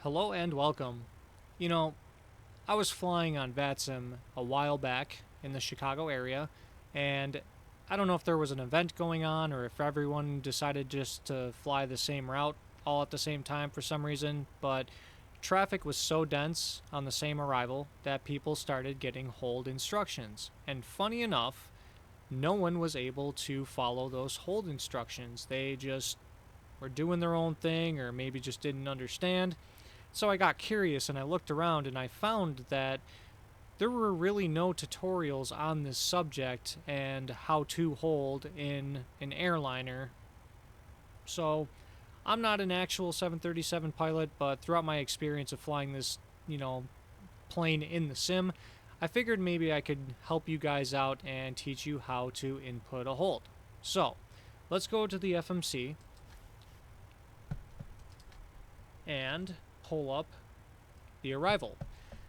Hello and welcome. You know, I was flying on VATSIM a while back in the Chicago area, and I don't know if there was an event going on or if everyone decided just to fly the same route all at the same time for some reason, but traffic was so dense on the same arrival that people started getting hold instructions. And funny enough, no one was able to follow those hold instructions. They just were doing their own thing or maybe just didn't understand. So I got curious and I looked around and I found that there were really no tutorials on this subject and how to hold in an airliner. So I'm not an actual 737 pilot, but throughout my experience of flying this, plane in the sim, I figured maybe I could help you guys out and teach you how to input a hold. So let's go to the FMC and pull up the arrival.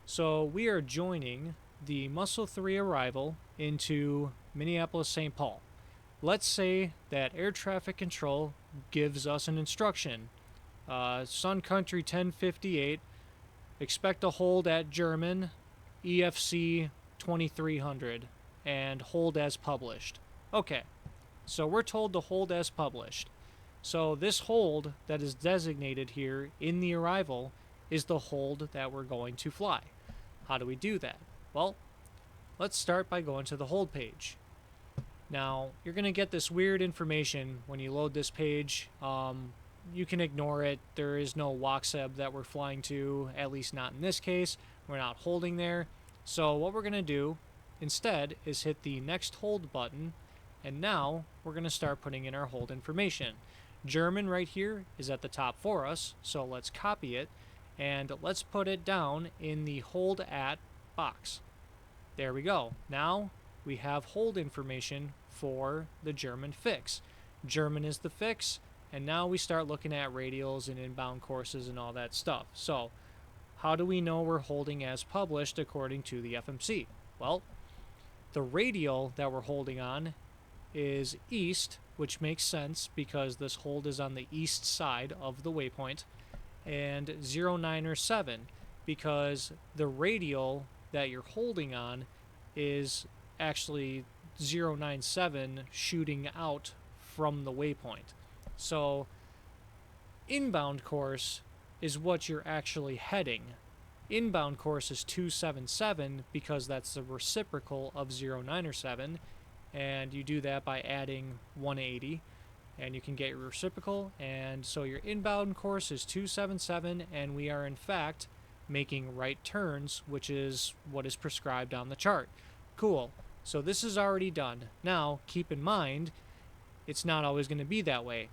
So we are joining the Muscle 3 arrival into Minneapolis St. Paul. Let's say that air traffic control gives us an instruction. Sun Country 1058, expect a hold at German, EFC 2300, and hold as published. Okay, so we're told to hold as published. So this hold that is designated here in the arrival is the hold that we're going to fly. How do we do that? Well, let's start by going to the hold page. Now, you're going to get this weird information when you load this page. You can ignore it. There is no WATSIM that we're flying to, at least not in this case. We're not holding there. So what we're going to do instead is hit the next hold button, and now we're going to start putting in our hold information. German right here is at the top for us, so let's copy it and let's put it down in the hold at box. There we go. Now we have hold information for the German fix. German is the fix, and now we start looking at radials and inbound courses and all that stuff. So how do we know we're holding as published according to the FMC? Well, the radial that we're holding on is east, which makes sense because this hold is on the east side of the waypoint, and 097 because the radial that you're holding on is actually 097 shooting out from the waypoint. So inbound course is what you're actually heading. Inbound course is 277 because that's the reciprocal of 097, and you do that by adding 180 and you can get your reciprocal, and so your inbound course is 277, and we are in fact making right turns, which is what is prescribed on the chart. Cool. So this is already done. Now keep in mind it's not always going to be that way.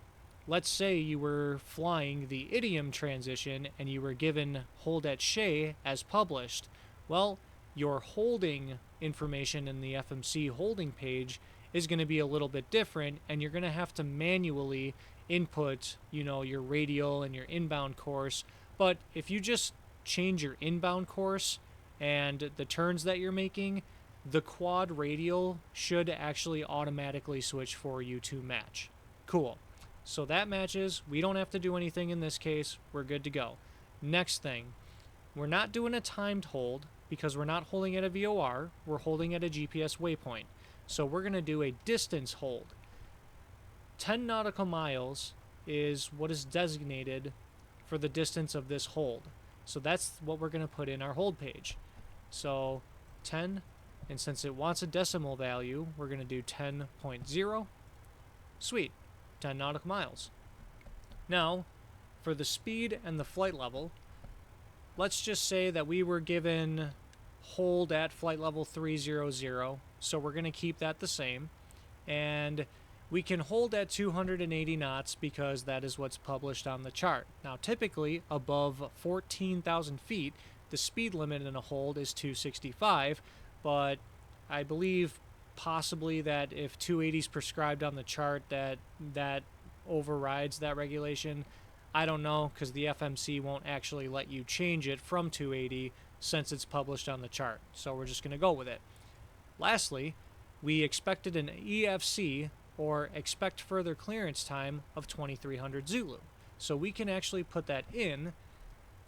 Let's say you were flying the idiom transition and you were given hold at Shea as published. Well, your holding information in the FMC holding page is going to be a little bit different, and you're going to have to manually input, your radial and your inbound course. But if you just change your inbound course and the turns that you're making, the quad radial should actually automatically switch for you to match. Cool. So that matches. We don't have to do anything in this case. We're good to go. Next thing, we're not doing a timed hold because we're not holding at a VOR. We're holding at a GPS waypoint. So we're going to do a distance hold. 10 nautical miles is what is designated for the distance of this hold. So that's what we're going to put in our hold page. So 10, and since it wants a decimal value, we're going to do 10.0. Sweet, 10 nautical miles. Now, for the speed and the flight level, let's just say that we were given hold at flight level 300, so we're going to keep that the same, and we can hold at 280 knots because that is what's published on the chart. Now typically above 14,000 feet the speed limit in a hold is 265, but I believe possibly that if 280 is prescribed on the chart that overrides that regulation. I don't know, because the FMC won't actually let you change it from 280 since it's published on the chart. So we're just going to go with it. Lastly, we expected an EFC, or expect further clearance time, of 2300 Zulu. So we can actually put that in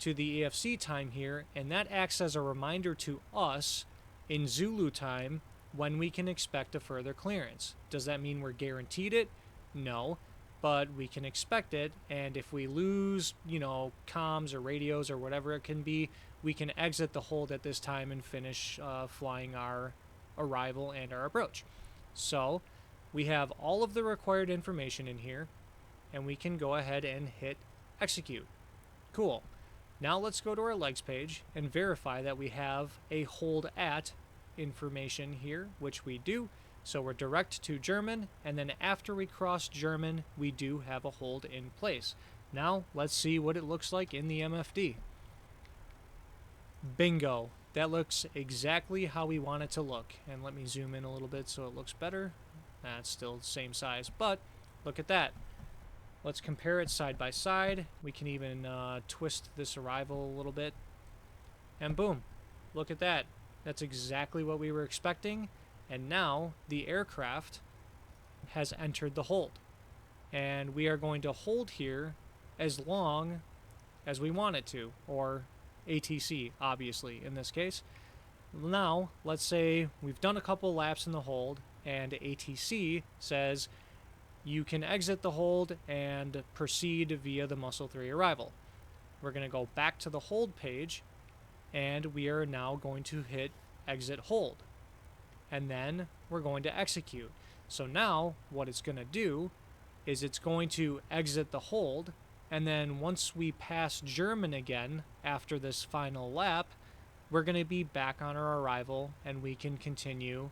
to the EFC time here, and that acts as a reminder to us in Zulu time when we can expect a further clearance. Does that mean we're guaranteed it? No, but we can expect it, and if we lose, comms or radios or whatever it can be, we can exit the hold at this time and finish flying our arrival and our approach. So we have all of the required information in here, and we can go ahead and hit execute. Cool. Now let's go to our legs page and verify that we have a hold at information here, which we do. So we're direct to German, and then after we cross German, we do have a hold in place. Now let's see what it looks like in the MFD. Bingo. That looks exactly how we want it to look. And let me zoom in a little bit so it looks better. That's still the same size, but look at that. Let's compare it side by side. We can even twist this arrival a little bit. And boom, look at that. That's exactly what we were expecting. And now the aircraft has entered the hold. And we are going to hold here as long as we want it to, or ATC, obviously, in this case. Now, let's say we've done a couple laps in the hold, and ATC says you can exit the hold and proceed via the Muscle 3 arrival. We're going to go back to the hold page, and we are now going to hit exit hold. And then we're going to execute. So now what it's going to do is it's going to exit the hold, and then once we pass German again after this final lap, we're going to be back on our arrival, and we can continue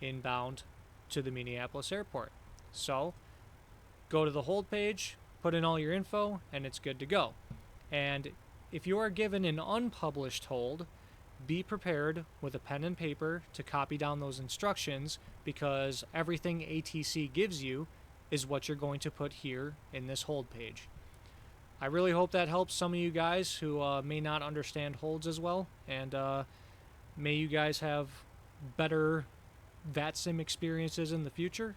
inbound to the Minneapolis airport. So go to the hold page, put in all your info, and it's good to go. And if you are given an unpublished hold, be prepared with a pen and paper to copy down those instructions, because everything ATC gives you is what you're going to put here in this hold page. I really hope that helps some of you guys who may not understand holds as well, and may you guys have better VATSIM experiences in the future.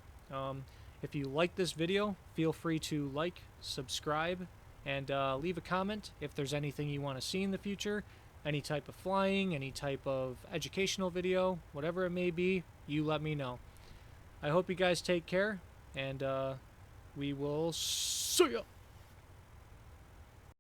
If you like this video, feel free to like, subscribe, and leave a comment if there's anything you want to see in the future. Any type of flying, any type of educational video, whatever it may be, you let me know. I hope you guys take care, and we will see ya!